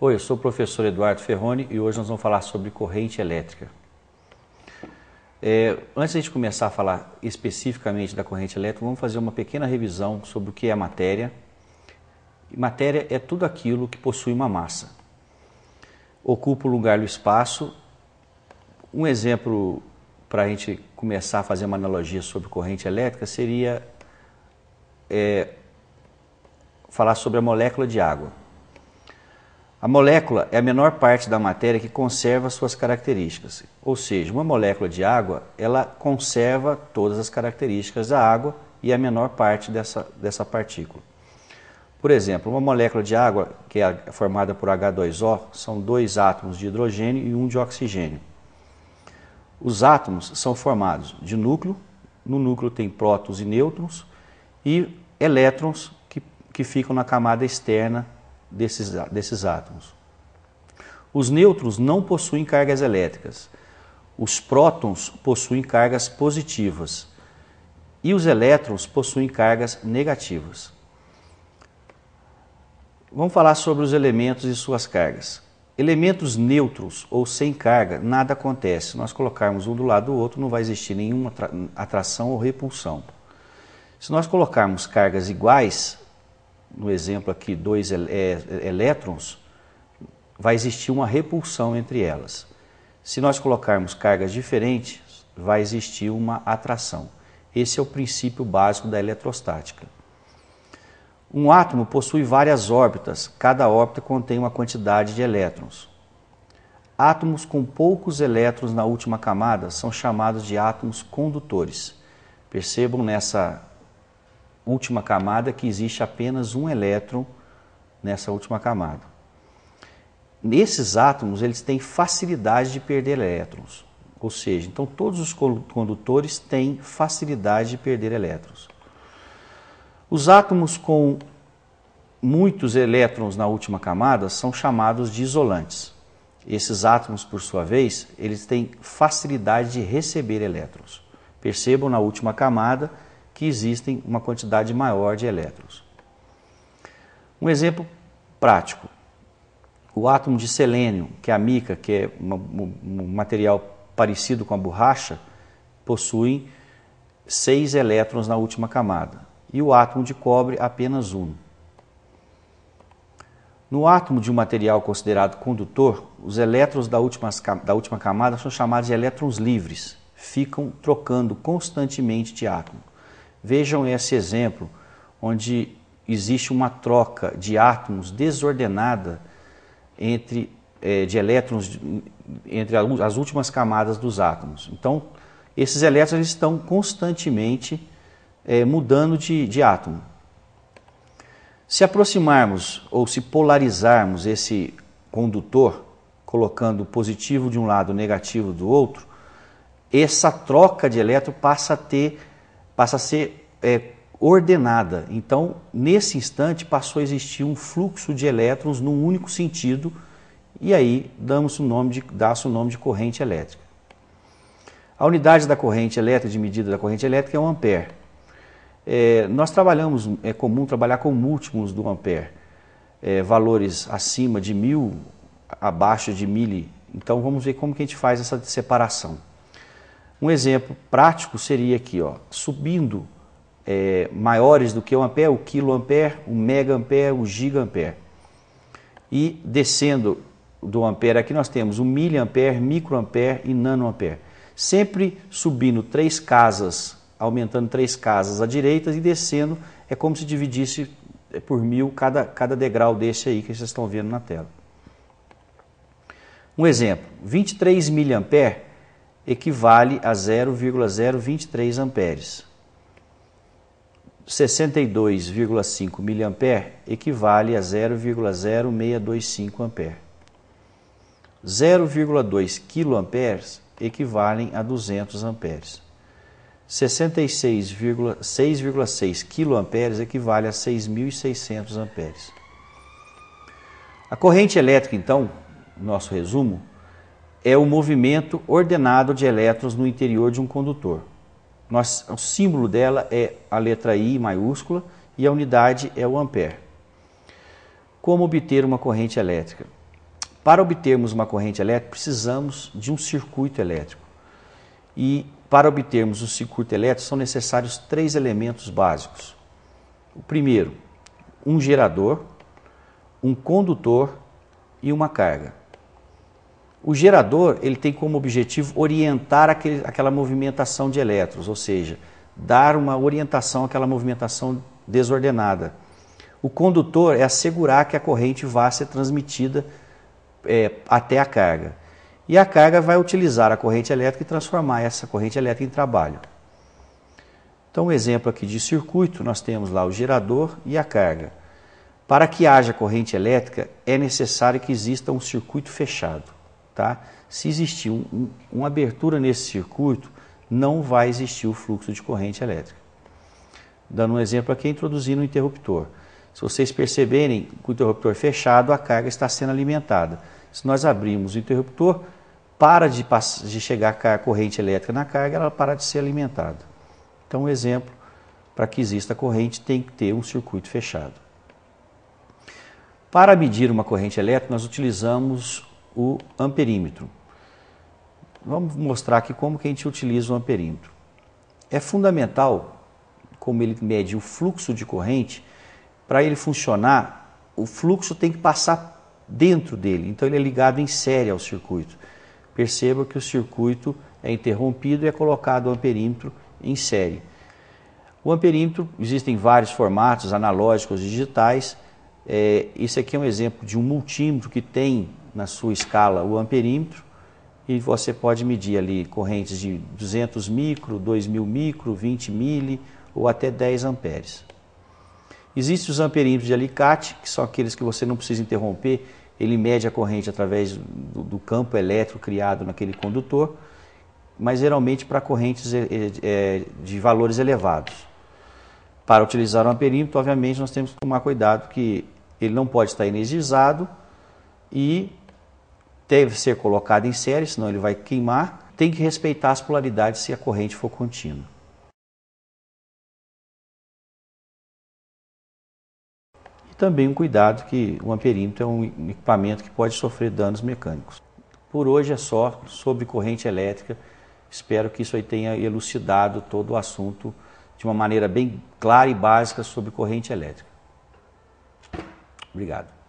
Oi, eu sou o professor Eduardo Ferroni e hoje nós vamos falar sobre corrente elétrica. Antes de a gente começar a falar especificamente da corrente elétrica, vamos fazer uma pequena revisão sobre o que é matéria. Matéria é tudo aquilo que possui uma massa. Ocupa o lugar no espaço. Um exemplo para a gente começar a fazer uma analogia sobre corrente elétrica seria falar sobre a molécula de água. A molécula é a menor parte da matéria que conserva suas características. Ou seja, uma molécula de água, ela conserva todas as características da água e a menor parte dessa partícula. Por exemplo, uma molécula de água, que é formada por H2O, são 2 átomos de hidrogênio e 1 de oxigênio. Os átomos são formados de núcleo, no núcleo tem prótons e nêutrons, e elétrons que ficam na camada externa desses átomos. Os nêutrons não possuem cargas elétricas. Os prótons possuem cargas positivas e os elétrons possuem cargas negativas. Vamos falar sobre os elementos e suas cargas. Elementos neutros ou sem carga, nada acontece. Se nós colocarmos um do lado do outro, não vai existir nenhuma atração ou repulsão. Se nós colocarmos cargas iguais, no exemplo aqui, 2 elétrons, vai existir uma repulsão entre elas. Se nós colocarmos cargas diferentes, vai existir uma atração. Esse é o princípio básico da eletrostática. Um átomo possui várias órbitas, cada órbita contém uma quantidade de elétrons. Átomos com poucos elétrons na última camada são chamados de átomos condutores. Percebam nessa última camada que existe apenas um elétron nessa última camada. Nesses átomos, eles têm facilidade de perder elétrons, ou seja, então todos os condutores têm facilidade de perder elétrons. Os átomos com muitos elétrons na última camada são chamados de isolantes. Esses átomos, por sua vez, eles têm facilidade de receber elétrons. Percebam na última camada que existem uma quantidade maior de elétrons. Um exemplo prático. O átomo de selênio, que é a mica, que é um material parecido com a borracha, possui 6 elétrons na última camada. E o átomo de cobre, apenas 1. No átomo de um material considerado condutor, os elétrons da última camada são chamados de elétrons livres. Ficam trocando constantemente de átomo. Vejam esse exemplo, onde existe uma troca de átomos desordenada de elétrons entre as últimas camadas dos átomos. Então, esses elétrons estão constantemente mudando de átomo. Se aproximarmos ou se polarizarmos esse condutor, colocando positivo de um lado, negativo do outro, essa troca de elétrons passa a ser ordenada. Então, nesse instante, passou a existir um fluxo de elétrons num único sentido, e aí dá-se o nome de corrente elétrica. A unidade da corrente elétrica, de medida da corrente elétrica, é 1 ampere. É comum trabalhar com múltiplos do ampere, valores acima de 1000, abaixo de 1000. Então, vamos ver como que a gente faz essa separação. Um exemplo prático seria aqui, subindo maiores do que 1 ampere, o quiloampere, o megaampere, o gigaampere. E descendo do ampere aqui nós temos o miliampere, microampere e nanoampere. Sempre subindo 3 casas, aumentando 3 casas à direita e descendo, é como se dividisse por 1000 cada degrau desse aí que vocês estão vendo na tela. Um exemplo, 23 miliampere equivale a 0,023 amperes. 62,5 miliampere equivale a 0,0625 ampere. 0,2 quiloamperes equivalem a 200 amperes. 6,6 quiloamperes equivale a 6.600 amperes. A corrente elétrica, então, nosso resumo, é o movimento ordenado de elétrons no interior de um condutor. O símbolo dela é a letra I maiúscula e a unidade é o ampere. Como obter uma corrente elétrica? Para obtermos uma corrente elétrica, precisamos de um circuito elétrico. E para obtermos o circuito elétrico são necessários 3 elementos básicos. O primeiro, um gerador, um condutor e uma carga. O gerador ele tem como objetivo orientar aquela movimentação de elétrons, ou seja, dar uma orientação àquela movimentação desordenada. O condutor é assegurar que a corrente vá ser transmitida até a carga. E a carga vai utilizar a corrente elétrica e transformar essa corrente elétrica em trabalho. Então, um exemplo aqui de circuito, nós temos lá o gerador e a carga. Para que haja corrente elétrica, é necessário que exista um circuito fechado. Tá? Se existir uma abertura nesse circuito, não vai existir o fluxo de corrente elétrica. Dando um exemplo aqui, introduzindo o interruptor. Se vocês perceberem, com o interruptor fechado, a carga está sendo alimentada. Se nós abrirmos o interruptor, para de chegar a corrente elétrica na carga, ela para de ser alimentada. Então, um exemplo, para que exista corrente, tem que ter um circuito fechado. Para medir uma corrente elétrica, nós utilizamos o amperímetro. Vamos mostrar aqui como que a gente utiliza o amperímetro. É fundamental, como ele mede o fluxo de corrente, para ele funcionar, o fluxo tem que passar dentro dele. Então ele é ligado em série ao circuito. Perceba que o circuito é interrompido e é colocado o amperímetro em série. O amperímetro, existem vários formatos, analógicos, digitais. Esse aqui é um exemplo de um multímetro que tem na sua escala o amperímetro e você pode medir ali correntes de 200 micro, 2000 micro, 20 mili ou até 10 amperes. Existem os amperímetros de alicate, que são aqueles que você não precisa interromper, ele mede a corrente através do campo elétrico criado naquele condutor, mas geralmente para correntes de valores elevados. Para utilizar o amperímetro, obviamente, nós temos que tomar cuidado que ele não pode estar energizado e deve ser colocado em série, senão ele vai queimar. Tem que respeitar as polaridades se a corrente for contínua. E também um cuidado que o amperímetro é um equipamento que pode sofrer danos mecânicos. Por hoje é só sobre corrente elétrica. Espero que isso aí tenha elucidado todo o assunto de uma maneira bem clara e básica sobre corrente elétrica. Obrigado.